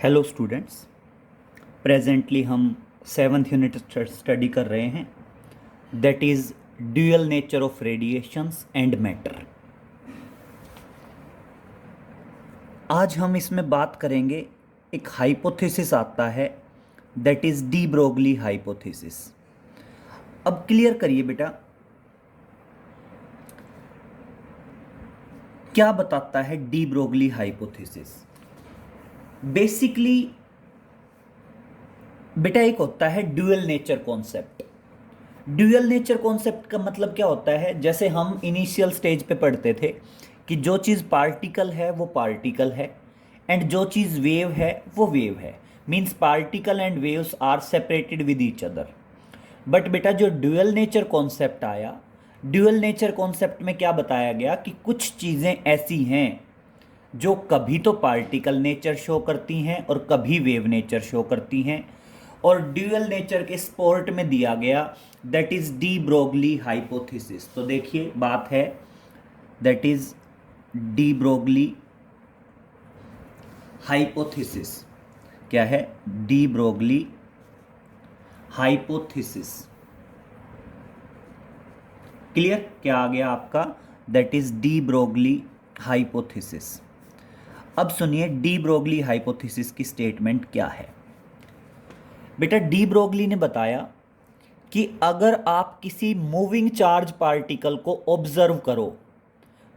Hello students. Presently हम seventh unit study कर रहे हैं, that is dual nature of radiations and matter. आज हम इसमें बात करेंगे, एक हाइपोथेसिस आता है that is de Broglie hypothesis. अब क्लियर करिए बेटा, क्या बताता है डी ब्रोगली हाइपोथेसिस। बेसिकली बेटा एक होता है dual nature concept. Dual nature concept का मतलब क्या होता है, जैसे हम इनिशियल स्टेज पे पढ़ते थे कि जो चीज़ पार्टिकल है वो पार्टिकल है एंड जो चीज़ वेव है वो वेव है। Means particle and waves are separated with each other. But बेटा जो ड्यूअल नेचर कॉन्सेप्ट आया, ड्यूअल नेचर कॉन्सेप्ट में क्या बताया गया कि कुछ चीज़ें ऐसी हैं जो कभी तो पार्टिकल नेचर शो करती हैं और कभी वेव नेचर शो करती हैं, और ड्यूअल नेचर के स्पोर्ट में दिया गया that is de Broglie hypothesis. तो देखिए बात है, that is de Broglie hypothesis. क्या है? De Broglie hypothesis. क्लियर? क्या आ गया आपका? That is de Broglie hypothesis. अब सुनिए डी ब्रोगली हाइपोथेसिस की स्टेटमेंट क्या है। बेटा डी ब्रोगली ने बताया कि अगर आप किसी मूविंग चार्ज पार्टिकल को ऑब्जर्व करो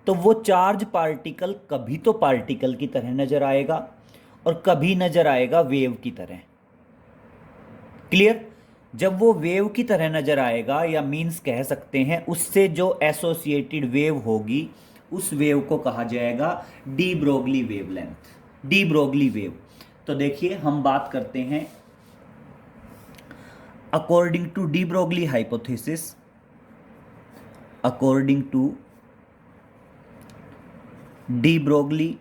तो वो चार्ज पार्टिकल कभी तो पार्टिकल की तरह नजर आएगा और कभी नजर आएगा वेव की तरह। क्लियर? जब वो वेव की तरह नजर आएगा, या मीन्स कह सकते हैं उससे जो एसोसिएटेड वेव होगी, उस वेव को कहा जाएगा D Broglie wavelength, de Broglie wave. तो देखिए हम बात करते हैं according to de Broglie hypothesis, according to de Broglie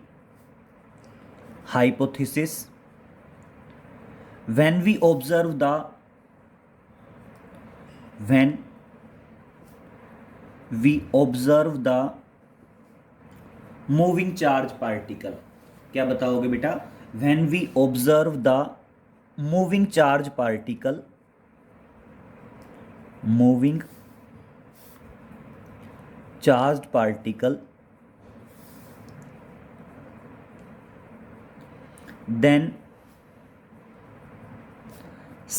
hypothesis, when we observe the moving charge particle, क्या बताओगे बेटा? when we observe the moving charge particle, moving charged particle, then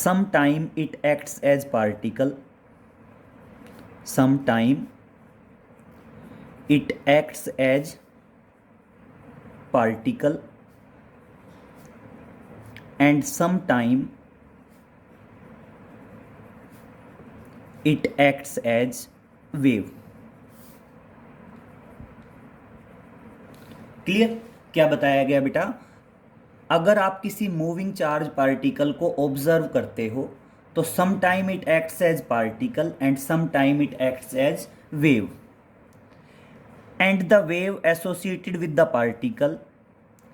sometime it acts as particle, sometime it acts as particle, and sometime it acts as wave. Clear? क्या बताया गया बेटा? अगर आप किसी मूविंग चार्ज पार्टिकल को observe करते हो तो some time it acts as particle and some time it acts as wave, and the wave associated with the particle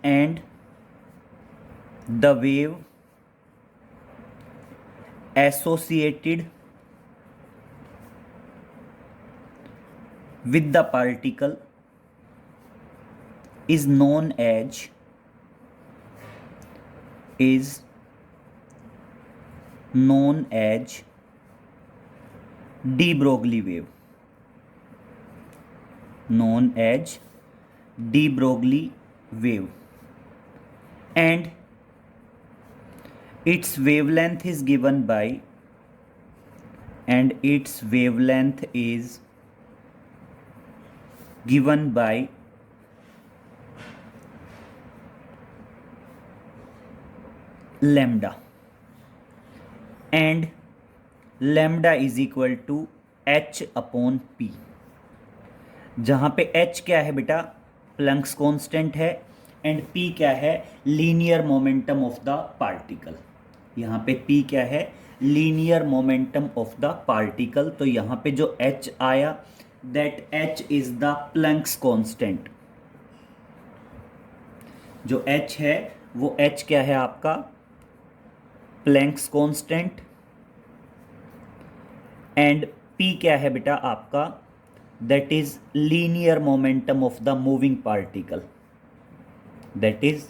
and the wave associated with the particle is known as de Broglie wave, known as de Broglie wave, and its wavelength is given by, and its wavelength is given by lambda, and lambda is equal to h upon p, जहाँ पे h क्या है बेटा? Planck's constant है, and p क्या है? Linear momentum of the particle. यहाँ पे p क्या है? Linear momentum of the particle. तो यहाँ पे जो h आया, that h is the Planck's constant। जो h है वो h क्या है आपका? Planck's constant, एंड p क्या है बेटा आपका? that is linear momentum of the moving particle, that is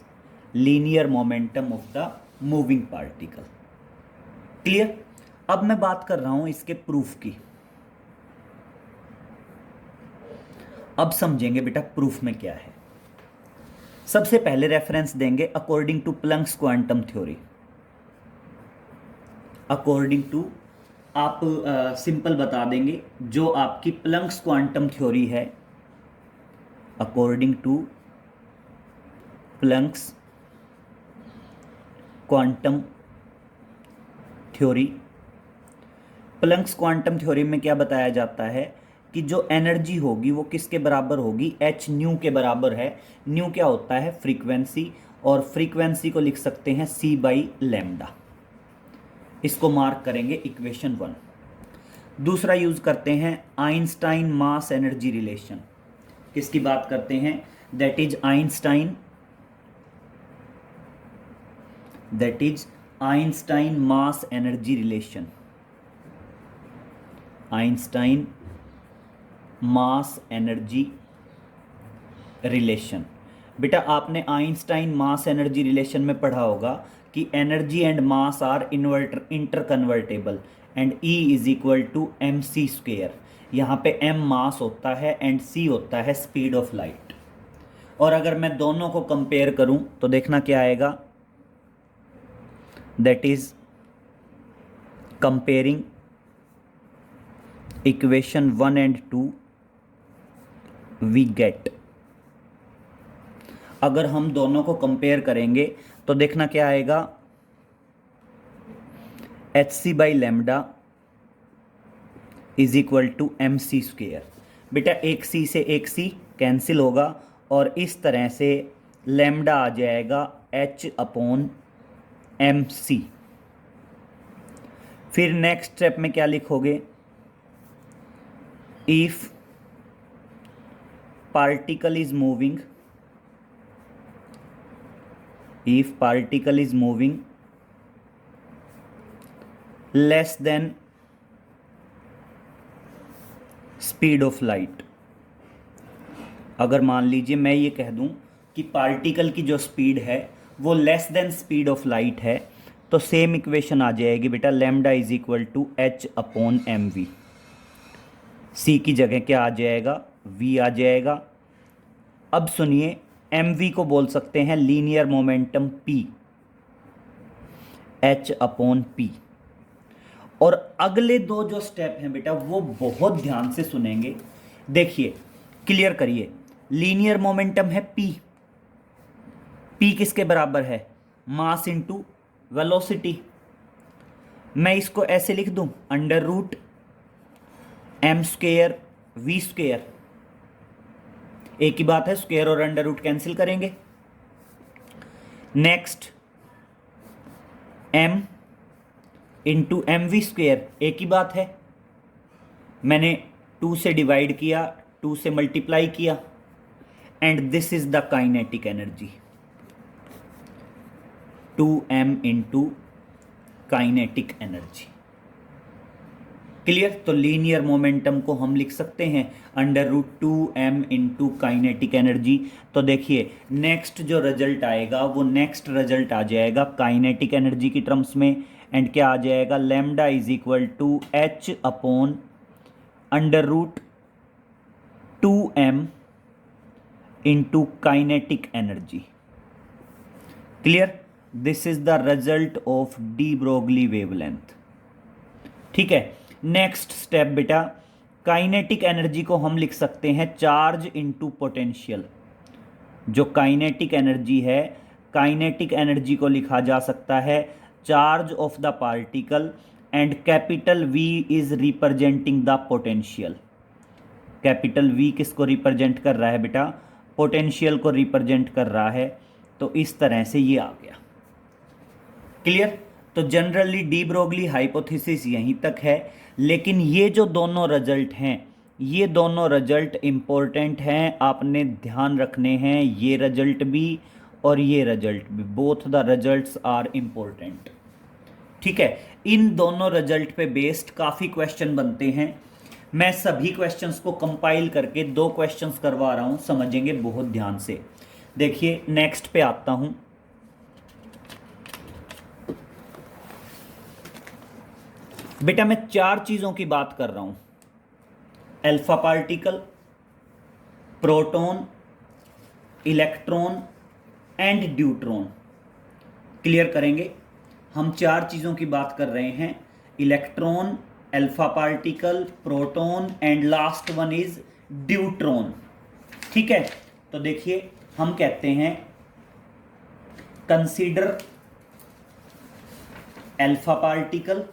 linear momentum of the moving particle. Clear? अब मैं बात कर रहा हूं इसके प्रूफ की। अब समझेंगे बेटा प्रूफ में क्या है। सबसे पहले रेफरेंस देंगे according to Planck's quantum theory. According to, आप सिंपल बता देंगे, जो आपकी प्लंक्स क्वांटम थ्योरी है, according to Planck's quantum theory. Planck's quantum theory में क्या बताया जाता है कि जो एनर्जी होगी वो किसके बराबर होगी, एच न्यू के बराबर है। न्यू क्या होता है, फ्रीक्वेंसी, और फ्रीक्वेंसी को लिख सकते हैं सी बाई लैम्डा। इसको मार्क करेंगे इक्वेशन 1। दूसरा यूज करते हैं आइंस्टाइन मास एनर्जी रिलेशन। किसकी बात करते हैं, that is Einstein mass energy relation. Einstein mass energy relation. बेटा आपने आइंस्टाइन मास एनर्जी रिलेशन में पढ़ा होगा कि energy and mass are interconvertible and E is equal to M C square. यहाँ पे m मास होता है एंड c होता है स्पीड ऑफ लाइट। और अगर मैं दोनों को कंपेयर करूं तो देखना क्या आएगा, that is comparing equation 1 and 2 we get. अगर हम दोनों को कंपेयर करेंगे तो देखना क्या आएगा, H C by lambda is equal to M C square. बेटा एक सी से एक सी कैंसिल होगा और इस तरह से लैम्डा आ जाएगा एच अपॉन एम सी। फिर नेक्स्ट स्टेप में क्या लिखोगे, if particle is moving less than speed of light। अगर मान लीजिए मैं ये कह दूं कि पार्टिकल की जो स्पीड है वो less than speed of light है, तो सेम इक्वेशन आ जाएगी बेटा, lambda is equal to H upon M V. C की जगह क्या आ जाएगा, v आ जाएगा। अब सुनिए, mv को बोल सकते हैं linear momentum p, h upon p। और अगले दो जो स्टेप हैं बेटा वो बहुत ध्यान से सुनेंगे। देखिए, क्लियर करिए, लीनियर मोमेंटम है p। p किसके बराबर है, मास इनटू वेलोसिटी। मैं इसको ऐसे लिख दूं, under root M square V square. एक ही बात है, स्क्वेयर और अंडर रूट कैंसिल करेंगे। Next m into M V square, एक ही बात है, मैंने 2 से डिवाइड किया, 2 से मल्टीप्लाई किया, and this is the kinetic energy, 2m into kinetic energy. Clear? तो लीनियर मोमेंटम को हम लिख सकते हैं under root 2m into kinetic energy. तो देखिए नेक्स्ट जो रिजल्ट आएगा वो नेक्स्ट रिजल्ट आ जाएगा काइनेटिक एनर्जी की टर्म्स में, एंड क्या आ जाएगा, lambda is equal to H upon under root 2m into kinetic energy. Clear? This is the result of de Broglie wavelength. ठीक है, नेक्स्ट स्टेप बेटा, काइनेटिक एनर्जी को हम लिख सकते हैं चार्ज इनटू पोटेंशियल। जो काइनेटिक एनर्जी है, काइनेटिक एनर्जी को लिखा जा सकता है charge of the particle, and capital V is representing the potential. Capital V किसको रिप्रेजेंट कर रहा है बेटा, पोटेंशियल को रिप्रेजेंट कर रहा है। तो इस तरह से ये आ गया। क्लियर? तो जनरली डी ब्रोगली हाइपोथेसिस यहीं तक है, लेकिन ये जो दोनों रिजल्ट हैं, ये दोनों रिजल्ट इम्पोर्टेंट हैं, आपने ध्यान रखने हैं। ये रिजल्ट भी और ये रिजल्ट भी, both the results are important. ठीक है, इन दोनों रिजल्ट पे बेस्ड काफ़ी क्वेश्चन बनते हैं। मैं सभी क्वेश्चंस को कंपाइल करके 2 क्वेश्चंस करवा रहा हूँ, समझेंगे बहुत ध्यान से। देखिए नेक्स्ट पे आता हूँ। बेटा मैं चार चीजों की बात कर रहा हूं, alpha particle, proton, electron and deuteron. Clear करेंगे। हम चार चीजों की बात कर रहे हैं, electron, alpha particle, proton and last one is deuteron. ठीक है, तो देखिए हम कहते हैं कंसीडर अल्फा पार्टिकल।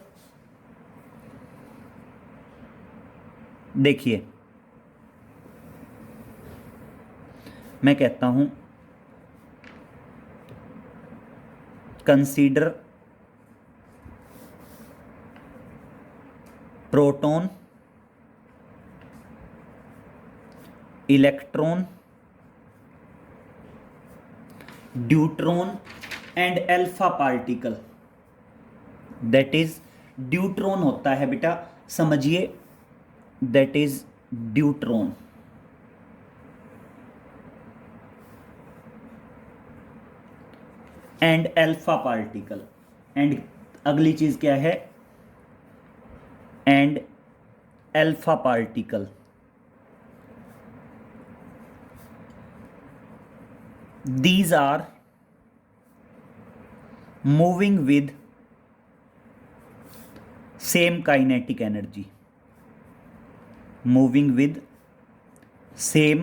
देखिए मैं कहता हूं consider proton, electron, deuteron and alpha particle. That is deuteron होता है बेटा, समझिए, that is deuteron. And alpha particle, and अगली चीज क्या है, and alpha particle. These are moving with same kinetic energy, moving with same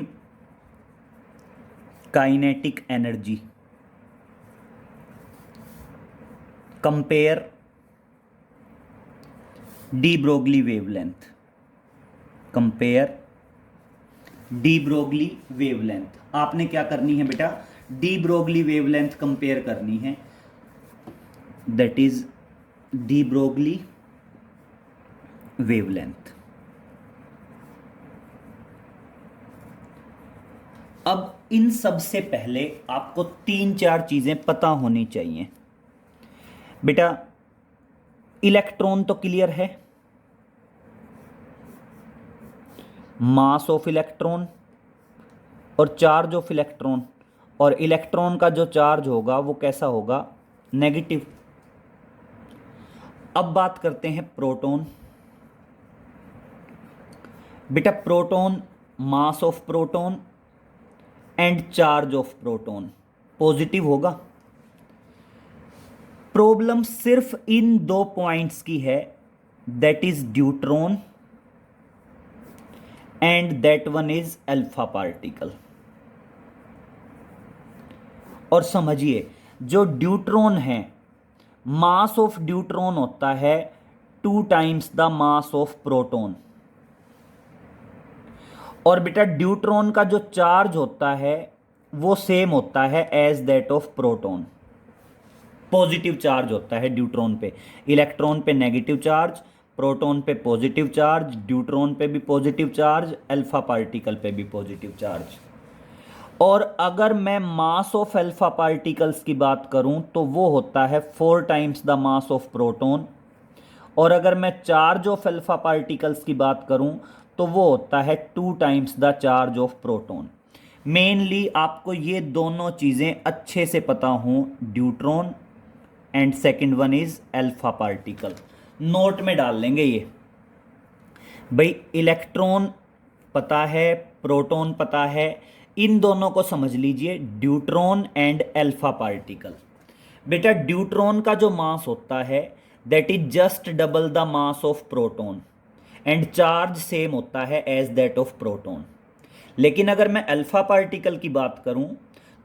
kinetic energy. Compare de Broglie wavelength, compare de Broglie wavelength। आपने क्या करनी है बेटा, डी ब्रोगली वेवलेंथ कंपेयर करनी है, that is de Broglie wavelength. अब इन सब से पहले आपको तीन चार चीजें पता होनी चाहिए बेटा। इलेक्ट्रॉन तो क्लियर है, मास ऑफ इलेक्ट्रॉन और चार्ज ऑफ इलेक्ट्रॉन, और इलेक्ट्रॉन का जो चार्ज होगा वो कैसा होगा, नेगेटिव। अब बात करते हैं प्रोटॉन। बेटा proton, mass of proton and charge of proton positive होगा। प्रॉब्लम सिर्फ इन दो पॉइंट्स की है, that is deuteron and that one is alpha particle. और समझिए जो ड्यूट्रॉन है, मास ऑफ ड्यूट्रॉन होता है 2 times the mass of proton, और बेटा ड्यूट्रॉन का जो चार्ज होता है वो सेम होता है as that of proton. Positive charge होता है ड्यूट्रॉन पे, इलेक्ट्रॉन पे नेगेटिव चार्ज, प्रोटॉन पे पॉजिटिव चार्ज, ड्यूट्रॉन पे भी पॉजिटिव चार्ज, अल्फा पार्टिकल पे भी पॉजिटिव चार्ज। और अगर मैं मास ऑफ अल्फा पार्टिकल्स की बात करूं तो वो होता है 4 times the mass of proton, और अगर मैं चार्ज ऑफ अल्फा पार्टिकल्स की बात करूं तो वो होता है 2 times the charge of proton. Mainly आपको ये दोनों चीज़ें अच्छे से पता हों, deuteron and second one is alpha particle. Note में डाल लेंगे ये भाई, इलेक्ट्रॉन पता है, प्रोटॉन पता है, इन दोनों को समझ लीजिए, ड्यूट्रॉन एंड अल्फा पार्टिकल। बेटा ड्यूट्रॉन का जो मास होता है that is just double the mass of proton and charge same होता है एज दैट ऑफ प्रोटॉन। लेकिन अगर मैं अल्फा पार्टिकल की बात करूं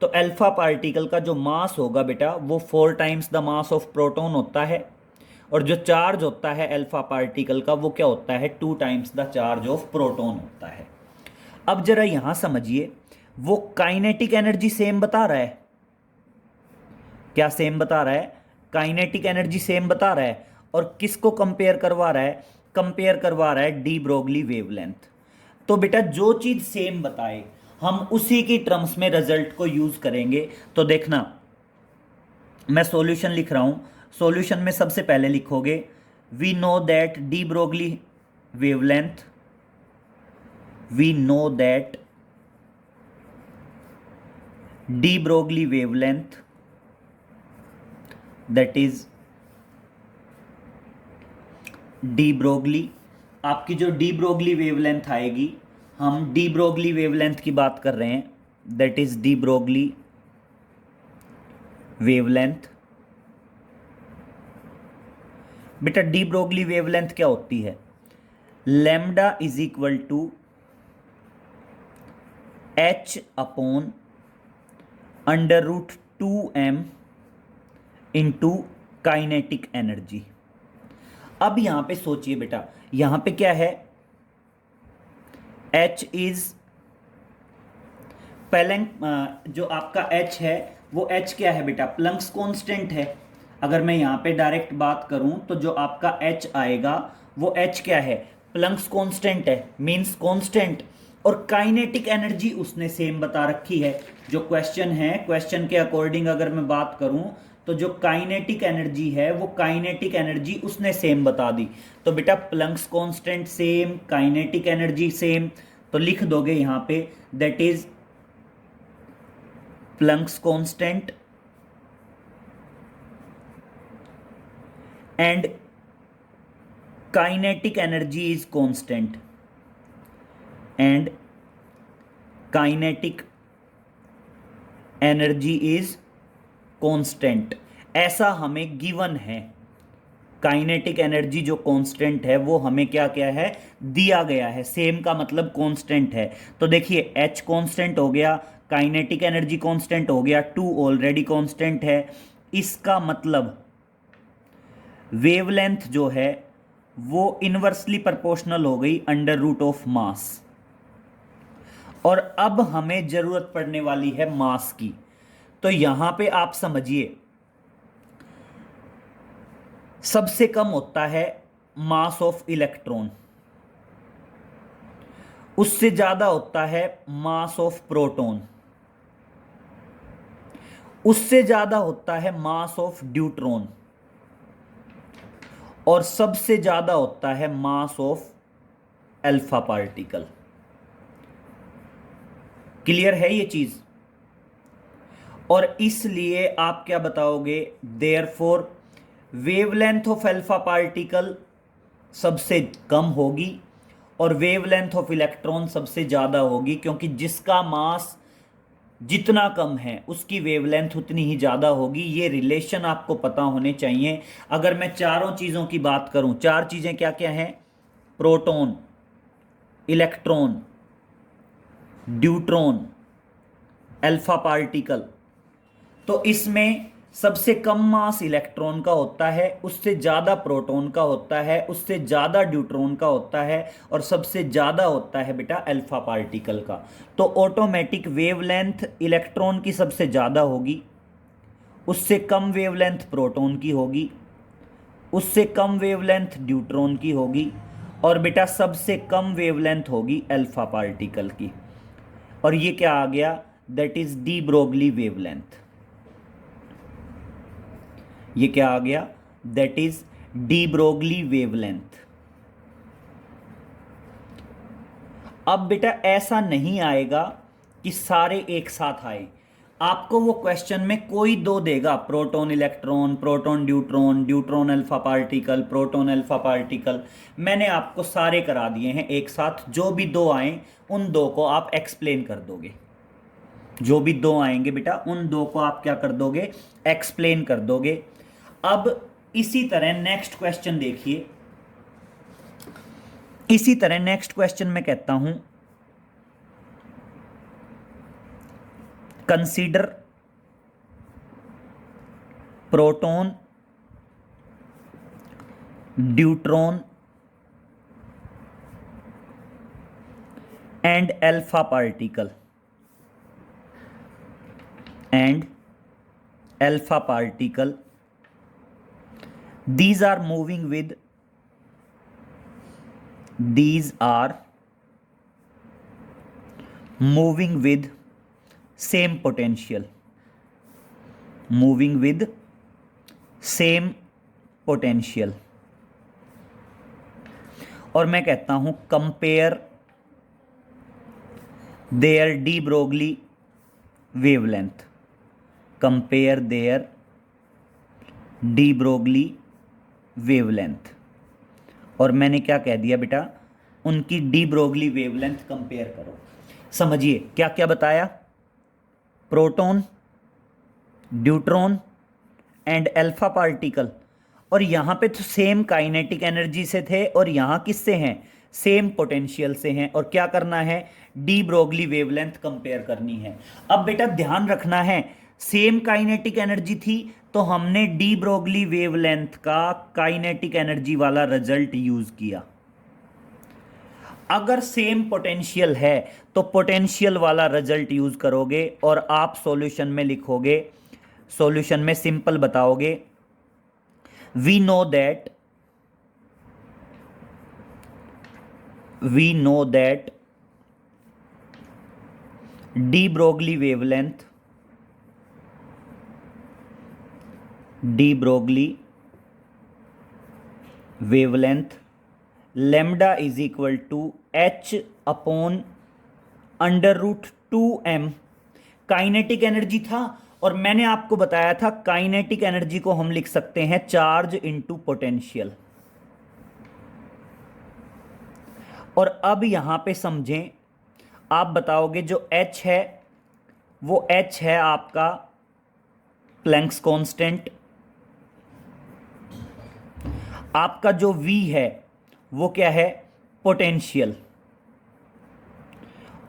तो अल्फा पार्टिकल का जो मास होगा बेटा वो 4 times the mass of proton होता है, और जो चार्ज होता है अल्फा पार्टिकल का वो क्या होता है, 2 times the charge of proton होता है। अब जरा यहां समझिए, वो काइनेटिक एनर्जी सेम बता रहा है, क्या सेम बता रहा है, काइनेटिक एनर्जी सेम बता रहा है, और किसको कंपेयर करवा रहा है, कंपेयर करवा रहा है डी ब्रोगली वेवलेंथ। तो बेटा जो चीज सेम बताए हम उसी की टर्म्स में रिजल्ट को यूज करेंगे। तो देखना मैं सॉल्यूशन लिख रहा हूं, सॉल्यूशन में सबसे पहले लिखोगे we know that de Broglie wavelength, we know that de Broglie wavelength that is de Broglie, आपकी जो डी ब्रोगली वेवलेंथ आएगी, हम डी ब्रोगली वेवलेंथ की बात कर रहे हैं, that is de Broglie wavelength. बेटा डी ब्रोगली वेवलेंथ क्या होती है? Lambda is equal to H upon under root 2m into kinetic energy. अब यहां पे सोचिए बेटा, यहां पे क्या है? H इज प्लैंक, जो आपका H है वो H क्या है बेटा? प्लैंक्स कांस्टेंट है। अगर मैं यहां पे डायरेक्ट बात करूं तो जो आपका H आएगा वो H क्या है? प्लैंक्स कांस्टेंट है, मींस कांस्टेंट। और काइनेटिक एनर्जी उसने सेम बता रखी है। जो क्वेश्चन है, क्वेश्चन के अकॉर्डिंग अगर मैं बात करूं तो जो काइनेटिक एनर्जी है वो काइनेटिक एनर्जी उसने सेम बता दी। तो बेटा Planck's constant same, kinetic energy same, तो लिख दोगे यहां पे that is Planck's constant and kinetic energy is constant and kinetic energy is constant. ऐसा हमें गिवन है। काइनेटिक एनर्जी जो कांस्टेंट है वो हमें क्या क्या है? दिया गया है। सेम का मतलब कांस्टेंट है। तो देखिए H कांस्टेंट हो गया, काइनेटिक एनर्जी कांस्टेंट हो गया, 2 ऑलरेडी कांस्टेंट है। इसका मतलब वेवलेंथ जो है वो इनवर्सली प्रोपोर्शनल हो गई अंडर रूट ऑफ मास। और अब हमें जरूरत पड़ने वाली है मास की। तो यहां पे आप समझिए, सबसे कम होता है मास ऑफ इलेक्ट्रॉन, उससे ज्यादा होता है मास ऑफ प्रोटॉन, उससे ज्यादा होता है मास ऑफ ड्यूट्रॉन, और सबसे ज्यादा होता है मास ऑफ अल्फा पार्टिकल। क्लियर है ये चीज? और इसलिए आप क्या बताओगे? Therefore wavelength of alpha particle सबसे कम होगी और वेवलेंथ ऑफ इलेक्ट्रॉन सबसे ज्यादा होगी, क्योंकि जिसका मास जितना कम है उसकी वेवलेंथ उतनी ही ज़्यादा होगी। ये रिलेशन आपको पता होने चाहिए। अगर मैं चारों चीज़ों की बात करूं, चार चीज़ें क्या क्या हैं? Proton, electron, deuteron, alpha particle. तो इसमें सबसे कम मास इलेक्ट्रॉन का होता है, उससे ज़्यादा प्रोटॉन का होता है, उससे ज़्यादा ड्यूट्रॉन का होता है, और सबसे ज़्यादा होता है बेटा अल्फा पार्टिकल का। तो ऑटोमेटिक वेवलेंथ इलेक्ट्रॉन की सबसे ज़्यादा होगी, उससे कम वेवलेंथ प्रोटॉन की होगी, उससे कम वेवलेंथ ड्यूट्रॉन की होगी, और बेटा सबसे कम वेवलेंथ होगी अल्फा पार्टिकल की। और ये क्या आ गया? That is de Broglie wavelength. ये क्या आ गया? That is de Broglie wavelength. अब बेटा ऐसा नहीं आएगा कि सारे एक साथ आए। आपको वो क्वेश्चन में कोई दो देगा, proton electron, proton deuteron, deuteron alpha particle, proton alpha particle. मैंने आपको सारे करा दिए हैं एक साथ। जो भी दो आए उन दो को आप एक्सप्लेन कर दोगे। जो भी दो आएंगे बेटा उन दो को आप क्या कर दोगे? एक्सप्लेन कर दोगे। अब इसी तरह नेक्स्ट क्वेश्चन देखिए। इसी तरह नेक्स्ट क्वेश्चन में कहता हूं, consider proton, deuteron and alpha particle these are moving with same potential, moving with same potential। और मैं कहता हूं compare there D Broglie wavelength, compare there D Broglie wavelength. और मैंने क्या कह दिया बेटा, उनकी डी ब्रोगली वेवलेंथ कंपेयर करो। समझिए क्या क्या बताया, proton, deuteron and alpha particle. और यहाँ पे तो सेम काइनेटिक एनर्जी से थे और यहाँ किससे हैं, सेम पोटेंशियल से हैं। और क्या करना है, डी ब्रोगली वेवलेंथ कंपेयर करनी है। अब बेटा ध्यान रखना है, सेम काइनेटिक एनर्जी थी तो हमने डी ब्रोगली वेवलेंथ का काइनेटिक एनर्जी वाला रिजल्ट यूज किया। अगर सेम पोटेंशियल है तो पोटेंशियल वाला रिजल्ट यूज करोगे और आप सॉल्यूशन में लिखोगे, सॉल्यूशन में सिंपल बताओगे, we know that de Broglie wavelength lambda is equal to H upon √2m। Kinetic energy था और मैंने आपको बताया था काइनेटिक एनर्जी को हम लिख सकते हैं चार्ज इनटू पोटेंशियल। और अब यहां पे समझें, आप बताओगे जो h है वो h है आपका प्लैंक्स कांस्टेंट, आपका जो v है वो क्या है, पोटेंशियल।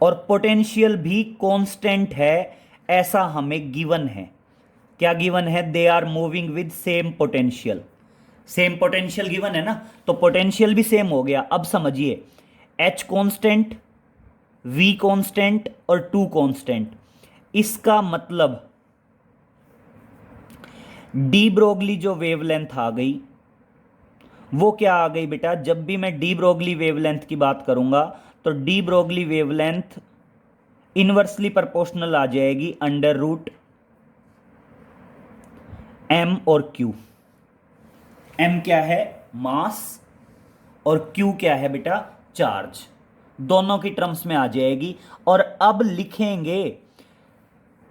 और पोटेंशियल भी कांस्टेंट है ऐसा हमें गिवन है। क्या गिवन है, they are moving with same potential. Same potential given है ना, तो पोटेंशियल भी सेम हो गया। अब समझिए, h कांस्टेंट, v कांस्टेंट और 2 कांस्टेंट। इसका मतलब डी ब्रोगली जो वेवलेंथ आ गई वो क्या आ गई बेटा, जब भी मैं डी ब्रोगली वेवलेंथ की बात करूंगा तो de Broglie wavelength inversely proportional आ जाएगी √m और q। m क्या है, मास, और q क्या है बेटा, चार्ज। दोनों की टर्म्स में आ जाएगी। और अब लिखेंगे,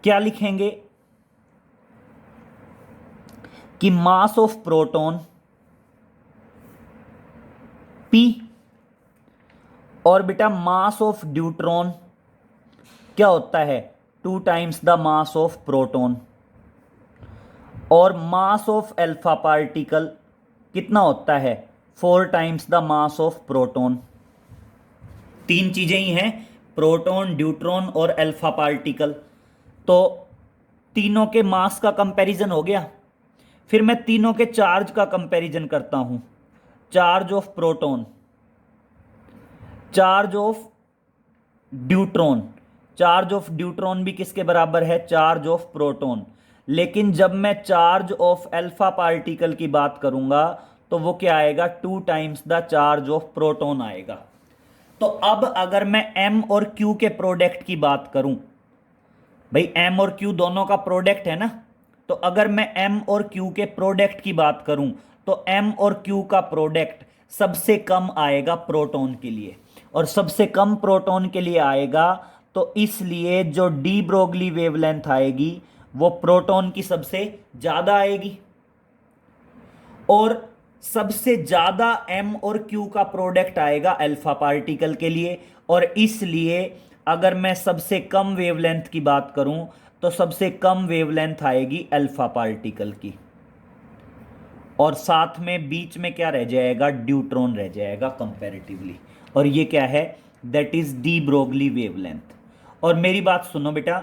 क्या लिखेंगे कि मास ऑफ प्रोटॉन p और बेटा मास ऑफ ड्यूट्रॉन क्या होता है, 2 times the mass of proton. और मास ऑफ अल्फा पार्टिकल कितना होता है, 4 times the mass of proton. 3 चीजें ही हैं, प्रोटॉन, ड्यूट्रॉन और अल्फा पार्टिकल। तो तीनों के मास का कंपैरिजन हो गया। फिर मैं तीनों के चार्ज का कंपैरिजन करता हूं। Charge of proton, charge of deuteron, charge of deuteron भी किसके बराबर है, चार्ज ऑफ प्रोटॉन। लेकिन जब मैं चार्ज ऑफ अल्फा पार्टिकल की बात करूंगा तो वो क्या आएगा, 2 times the charge of proton आएगा। तो अब अगर मैं m और q के प्रोडक्ट की बात करूं, भाई m और q दोनों का प्रोडक्ट है ना, तो अगर मैं m और q के प्रोडक्ट की बात करूं तो m और q का प्रोडक्ट सबसे कम आएगा प्रोटॉन के लिए। और सबसे कम प्रोटॉन के लिए आएगा तो इसलिए जो डी ब्रोगली वेवलेंथ आएगी वो प्रोटॉन की सबसे ज्यादा आएगी। और सबसे ज्यादा m और q का प्रोडक्ट आएगा अल्फा पार्टिकल के लिए। और इसलिए अगर मैं सबसे कम वेवलेंथ की बात करूं तो सबसे कम वेवलेंथ आएगी अल्फा पार्टिकल की। और साथ में बीच में क्या रह जाएगा, ड्यूट्रॉन रह जाएगा कंपैरेटिवली। और ये क्या है, that is de Broglie wavelength. और मेरी बात सुनो बेटा,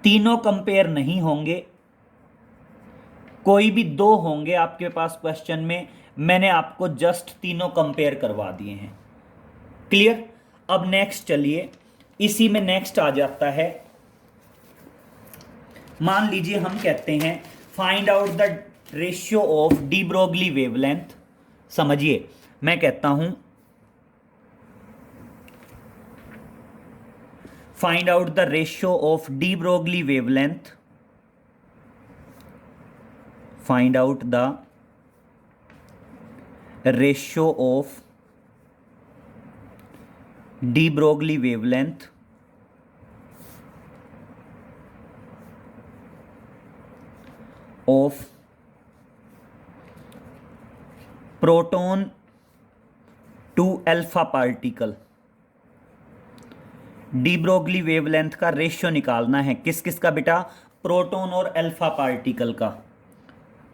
तीनों कंपेयर नहीं होंगे, कोई भी 2 होंगे आपके पास क्वेश्चन में। मैंने आपको जस्ट तीनों कंपेयर करवा दिए हैं। क्लियर। अब नेक्स्ट चलिए, इसी में नेक्स्ट आ जाता है, मान लीजिए हम कहते हैं find out the ratio of de Broglie wavelength. समझिए, मैं कहता हूं find out the ratio of de Broglie wavelength, find out the ratio of de Broglie wavelength of proton to alpha particle, de Broglie wavelength का ratio निकालना है। किस किस का बेटा? प्रोटॉन और अल्फा पार्टिकल का।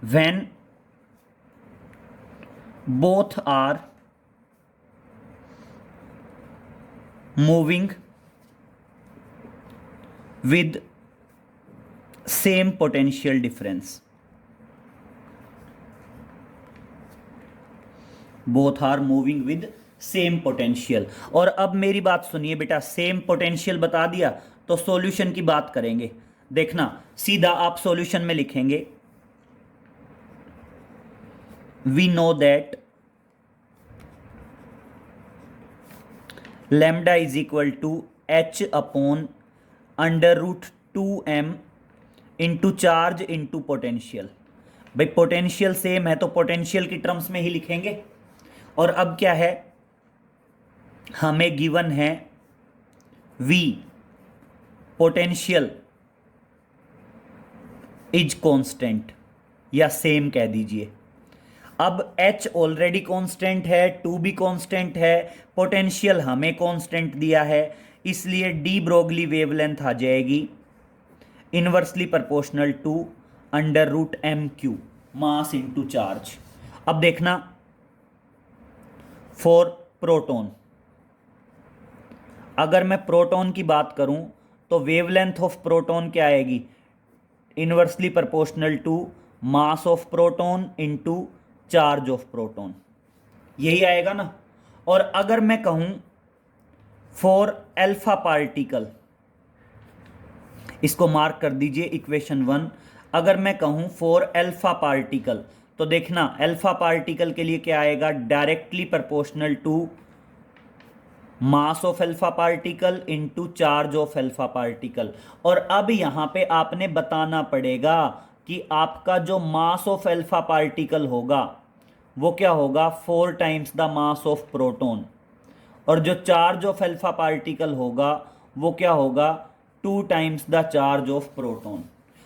When both are moving with same potential difference, both are moving with same potential. और अब मेरी बात सुनिए बेटा, सेम पोटेंशियल बता दिया तो सॉल्यूशन की बात करेंगे। देखना सीधा आप सॉल्यूशन में लिखेंगे, we know that lambda is equal to H upon under root 2m into charge into potential. भाई पोटेंशियल सेम है तो पोटेंशियल की टर्म्स में ही लिखेंगे। और अब क्या है, हमें गिवन है V, पोटेंशियल इज कांस्टेंट या सेम कह दीजिए। अब H ऑलरेडी कांस्टेंट है, 2 भी कांस्टेंट है, पोटेंशियल हमें कांस्टेंट दिया है, इसलिए डी ब्रोगली वेवलेंथ आ जाएगी inversely proportional to under root m q, mass into charge. अब देखना फॉर प्रोटॉन, अगर मैं प्रोटॉन की बात करूं तो वेवलेंथ ऑफ प्रोटॉन क्या आएगी? Inversely proportional to mass of proton into charge of proton, यही आएगा ना। और अगर मैं कहूं फॉर अल्फा पार्टिकल, इसको मार्क कर दीजिए इक्वेशन 1। अगर मैं कहूं फॉर अल्फा पार्टिकल तो देखना अल्फा पार्टिकल के लिए क्या आएगा? Directly proportional to mass of alpha particle into charge of alpha particle. और अब यहां पे आपने बताना पड़ेगा कि आपका जो मास ऑफ अल्फा पार्टिकल होगा वो क्या होगा? 4 times the mass of proton. और जो चार्ज ऑफ अल्फा पार्टिकल होगा वो क्या होगा? 2 times the charge of proton.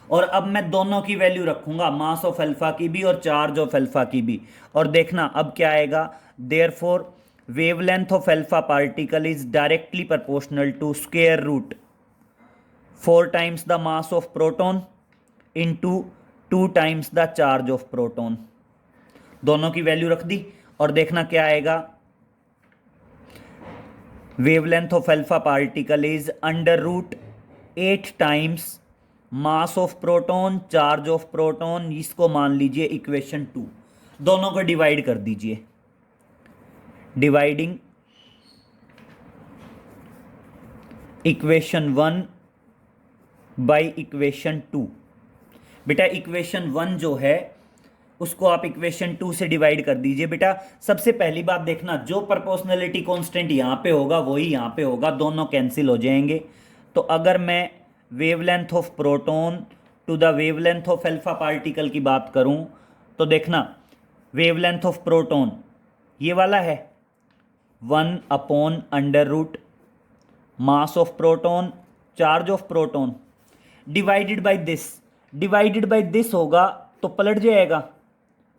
और अब मैं दोनों की वैल्यू रखूंगा, मास ऑफ अल्फा की भी और चार्ज ऑफ अल्फा की भी। और देखना अब क्या आएगा? Therefore wavelength of alpha particle is directly proportional to square root 4 times the mass of proton into 2 times the charge of proton. दोनों की वैल्यू रख दी और देखना क्या आएगा? Wavelength of alpha particle is under root 8 times mass of proton charge of proton, इसको मान लीजिए इक्वेशन 2। दोनों को डिवाइड कर दीजिए, डिवाइडिंग इक्वेशन 1 बाय इक्वेशन 2। बेटा इक्वेशन 1 जो है उसको आप इक्वेशन 2 से डिवाइड कर दीजिए। बेटा सबसे पहली बात देखना, जो प्रोपोर्शनलिटी कांस्टेंट यहां पे होगा वही यहां पे होगा, दोनों कैंसिल हो जाएंगे। तो अगर मैं wavelength of proton to the wavelength of alpha particle की बात करूं तो देखना वेवलेंथ ऑफ प्रोटॉन ये वाला है 1 upon under root mass of proton charge of proton divided by this होगा तो पलट जाएगा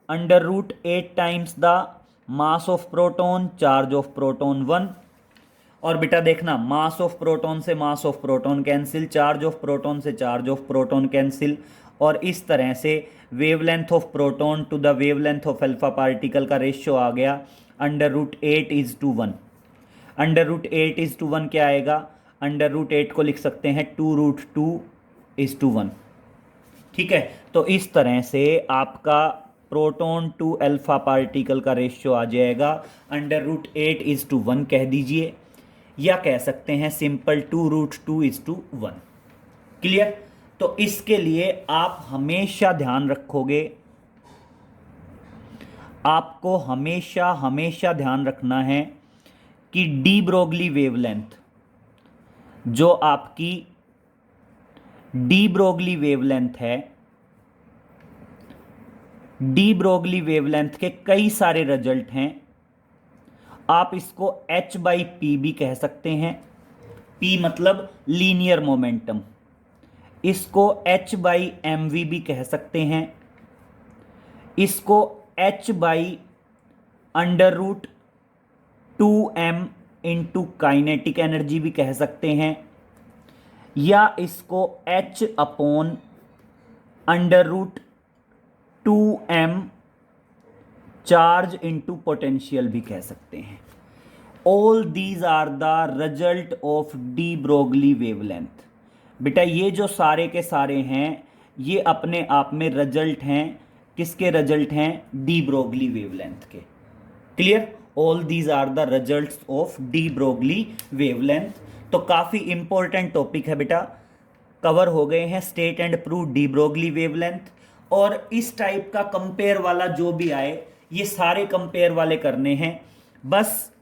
under root 8 times the mass of proton charge of proton 1। और बेटा देखना मास ऑफ प्रोटॉन से mass of proton cancel, charge of proton से charge of proton cancel. और इस तरह से wavelength of proton to the wavelength of alpha particle का रेशियो आ गया under root 8 is to 1। Under root 8 is to 1 क्या आएगा? अंडर रूट 8 को लिख सकते हैं 2 रूट 2 इज टू 1। ठीक है, तो इस तरह से आपका प्रोटॉन टू अल्फा पार्टिकल का रेशियो आ जाएगा अंडर रूट 8 इज टू 1 कह दीजिए, या कह सकते हैं simple 2 root 2 is to 1। Clear? तो इसके लिए आप हमेशा ध्यान रखोगे, आपको हमेशा ध्यान रखना है कि डी ब्रोगली वेवलेंथ, जो आपकी डी ब्रोगली वेवलेंथ है, डी ब्रोगली वेवलेंथ के कई सारे रिजल्ट हैं। आप इसको h बाई पी भी कह सकते हैं, p मतलब लीनियर मोमेंटम। इसको h बाई एम वी भी कह सकते हैं, इसको h by under root 2m into kinetic energy भी कह सकते हैं, या इसको h upon under root 2m charge into potential भी कह सकते हैं। All these are the result of de Broglie wavelength. बेटा ये जो सारे के सारे हैं ये अपने आप में रिजल्ट हैं, किसके रिजल्ट हैं? डी ब्रोगली वेवलेंथ के। Clear? All these are the results of de Broglie wavelength. तो काफ़ी इंपॉर्टेंट टॉपिक है बेटा, कवर हो गए हैं state and prove D Broglie wavelength. और इस टाइप का कंपेयर वाला जो भी आए ये सारे कंपेयर वाले करने हैं। बस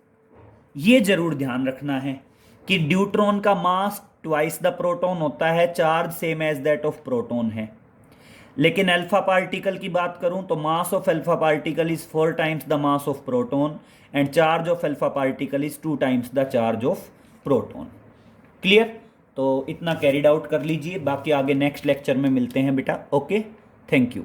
ये जरूर ध्यान रखना है कि ड्यूट्रॉन का मास ट्वाइस द प्रोटॉन होता है, charge same as that of proton है। लेकिन अल्फा पार्टिकल की बात करूं तो mass of alpha particle is 4 times the mass of proton and charge of alpha particle is 2 times the charge of proton. Clear? तो इतना कैरिड आउट कर लीजिए, बाकी आगे नेक्स्ट लेक्चर में मिलते हैं बेटा। Okay, thank you.